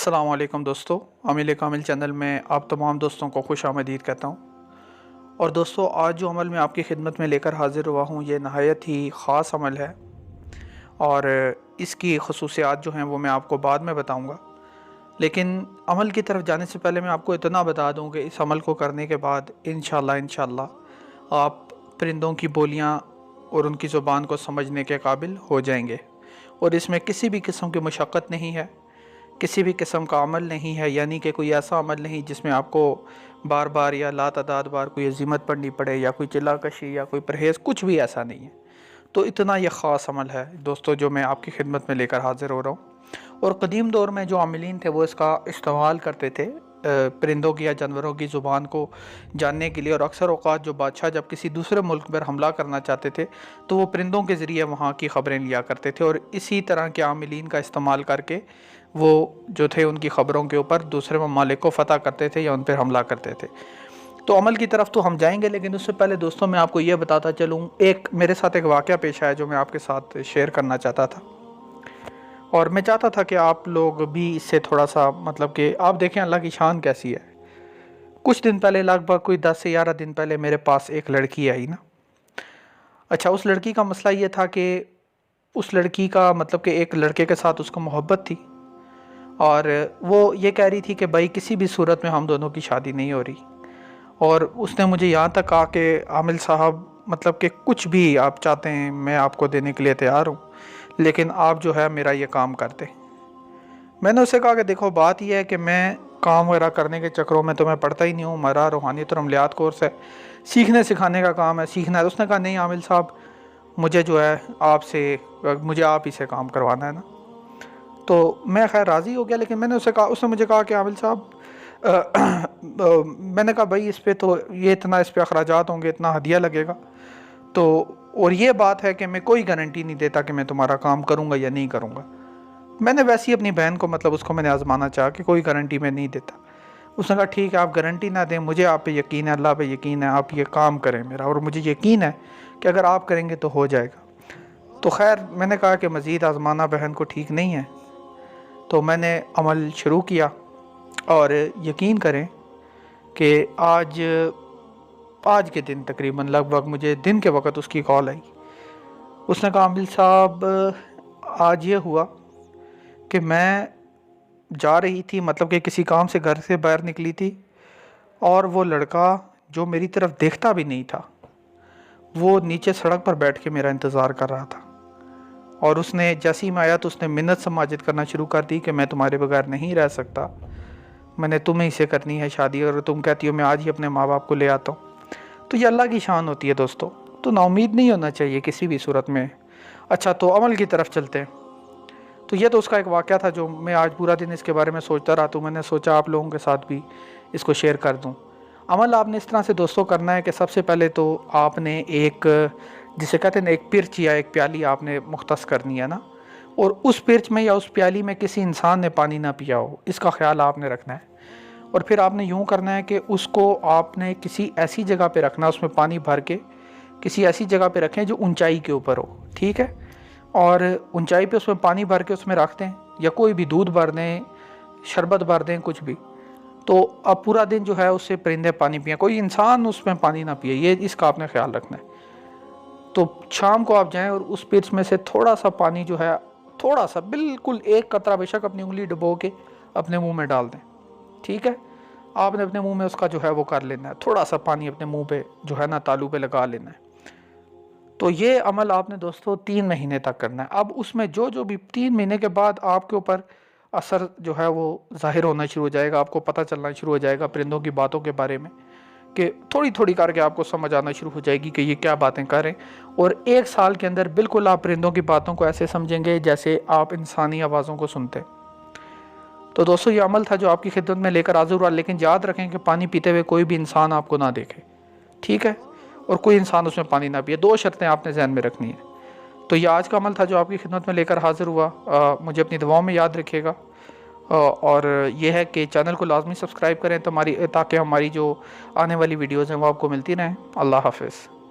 अस्सलाम वालेकुम दोस्तों, अमील कामिल चैनल में आप तमाम दोस्तों को खुश आमदीद कहता हूँ। और दोस्तों, आज जो अमल मैं आपकी खिदमत में लेकर हाज़िर हुआ हूँ, ये नहायत ही ख़ास अमल है और इसकी खसूसियात जो हैं वो मैं आपको बाद में बताऊँगा। लेकिन अमल की तरफ जाने से पहले मैं आपको इतना बता दूँ कि इस अमल को करने के बाद इंशाअल्लाह आप परिंदों की बोलियाँ और उनकी ज़ुबान को समझने के काबिल हो जाएंगे। और इसमें किसी भी किस्म की मशक्क़त नहीं है, किसी भी किस्म का अमल नहीं है, यानी कि कोई ऐसा अमल नहीं जिसमें आपको बार बार या लातादाद बार कोई अज़ीमत पढ़नी पड़े या कोई चिल्लाकशी या कोई परहेज़, कुछ भी ऐसा नहीं है। तो इतना यह ख़ास अमल है दोस्तों जो मैं आपकी खिदमत में लेकर हाज़िर हो रहा हूँ। और क़दीम दौर में जो आमिलीन थे वो इसका इस्तेमाल करते थे परिंदों की या जानवरों की ज़ुबान को जानने के लिए। और अक्सर औक़ात जो बादशाह जब किसी दूसरे मुल्क पर हमला करना चाहते थे तो वो परिंदों के ज़रिए वहाँ की ख़बरें लिया करते थे और इसी तरह के आमिलीन का इस्तेमाल करके वो जो थे उनकी ख़बरों के ऊपर दूसरे ममालिक को फ़तह करते थे या उन पर हमला करते थे। तो अमल की तरफ तो हम जाएंगे, लेकिन उससे पहले दोस्तों मैं आपको ये बताता चलूँ, एक मेरे साथ एक वाक़या पेश आया जो मैं आपके साथ शेयर करना चाहता था। और मैं चाहता था कि आप लोग भी इससे थोड़ा सा मतलब कि आप देखें अल्लाह की शान कैसी है। कुछ दिन पहले, लगभग कोई 10 से 11 दिन पहले मेरे पास एक लड़की आई ना। अच्छा, उस लड़की का मसला ये था कि उस लड़की का मतलब कि एक लड़के के साथ उसको मोहब्बत थी और वो ये कह रही थी कि भाई किसी भी सूरत में हम दोनों की शादी नहीं हो रही। और उसने मुझे यहाँ तक कहा कि आमिल साहब, मतलब कि कुछ भी आप चाहते हैं मैं आपको देने के लिए तैयार हूँ, लेकिन आप जो है मेरा ये काम कर दें। मैंने उससे कहा कि देखो, बात यह है कि मैं काम वगैरह करने के चक्करों में तो मैं पढ़ता ही नहीं हूँ, मेरा रूहानियत और अमलियात कोर्स है, सीखने सिखाने का काम है, सीखना है। तो उसने कहा नहीं आमिल साहब, मुझे जो है मुझे आप ही से काम करवाना है ना। तो मैं खैर राज़ी हो गया, लेकिन मैंने उसने मुझे कहा कि आमिल साहब मैंने कहा भाई इस पे तो ये इतना, इस पे अखराजात होंगे, इतना हदिया लगेगा, तो और ये बात है कि मैं कोई गारंटी नहीं देता कि मैं तुम्हारा काम करूँगा या नहीं करूँगा। मैंने वैसे ही अपनी बहन को, मतलब उसको मैंने आजमाना चाहा कि कोई गारंटी मैं नहीं देता। उसने कहा ठीक है, आप गारंटी ना दें, मुझे आप पे यकीन है, अल्लाह पे यकीन है, आप ये काम करें मेरा, और मुझे यकीन है कि अगर आप करेंगे तो हो जाएगा। तो खैर मैंने कहा कि मज़ीद आजमाना बहन को ठीक नहीं है। तो मैंने अमल शुरू किया और यकीन करें कि आज के दिन तकरीबन लगभग मुझे दिन के वक्त उसकी कॉल आई। उसने कहा आमिल साहब, आज ये हुआ कि मैं जा रही थी, मतलब कि किसी काम से घर से बाहर निकली थी, और वो लड़का जो मेरी तरफ देखता भी नहीं था वो नीचे सड़क पर बैठ के मेरा इंतज़ार कर रहा था। और उसने जैसे ही मैं आया तो उसने मिन्नत समाजिद करना शुरू कर दी कि मैं तुम्हारे बगैर नहीं रह सकता, मैंने तुम्हें ही से करनी है शादी, अगर तुम कहती हो मैं आज ही अपने माँ बाप को ले आता हूँ। तो ये अल्लाह की शान होती है दोस्तों, तो नाउमीद नहीं होना चाहिए किसी भी सूरत में। अच्छा, तो अमल की तरफ चलते हैं। तो ये तो उसका एक वाक़या था जो मैं आज पूरा दिन इसके बारे में सोचता रहा, तो मैंने सोचा आप लोगों के साथ भी इसको शेयर कर दूँ। अमल आपने इस तरह से दोस्तों करना है कि सबसे पहले तो आपने एक, जिसे कहते हैं एक पिरच या एक प्याली आपने मुख्तस करनी है ना, और उस पिरच में या उस प्याली में किसी इंसान ने पानी ना पिया हो, इसका ख्याल आपने रखना है। और फिर आपने यूँ करना है कि उसको आपने किसी ऐसी जगह पे रखना, उसमें पानी भर के किसी ऐसी जगह पे रखें जो ऊंचाई के ऊपर हो, ठीक है। और ऊंचाई पे उसमें पानी भर के उसमें रख दें, या कोई भी दूध भर दें, शरबत भर दें, कुछ भी। तो अब पूरा दिन जो है उससे परिंदे पानी पिए, कोई इंसान उसमें पानी ना पिए, ये इसका आपने ख्याल रखना है। तो शाम को आप जाएं और उस पिरच में से थोड़ा सा पानी जो है, थोड़ा सा, बिल्कुल एक कतरा, बेशक अपनी उंगली डुबो के अपने मुंह में डाल दें, ठीक है। आपने अपने मुंह में उसका जो है वो कर लेना है, थोड़ा सा पानी अपने मुंह पे जो है ना तालू पे लगा लेना है। तो ये अमल आपने दोस्तों 3 महीने तक करना है। अब उसमें जो भी 3 महीने के बाद आपके ऊपर असर जो है वो ज़ाहिर होना शुरू हो जाएगा, आपको पता चलना शुरू हो जाएगा परिंदों की बातों के बारे में, कि थोड़ी थोड़ी करके आपको समझ आना शुरू हो जाएगी कि ये क्या बातें कर रहे हैं। और 1 साल के अंदर बिल्कुल आप परिंदों की बातों को ऐसे समझेंगे जैसे आप इंसानी आवाज़ों को सुनते। तो दोस्तों, ये अमल था जो आपकी खिदमत में लेकर हाज़िर हुआ, लेकिन याद रखें कि पानी पीते हुए कोई भी इंसान आपको ना देखे, ठीक है, और कोई इंसान उसमें पानी ना पिए। 2 शर्तें आपने ज़हन में रखनी है। तो ये आज का अमल था जो आपकी खिदमत में लेकर हाज़िर हुआ। मुझे अपनी दुआओं में याद रखिएगा। और यह है कि चैनल को लाजमी सब्सक्राइब करें ताकि हमारी जो आने वाली वीडियोज़ हैं वो आपको मिलती रहें। अल्लाह हाफ़िज़।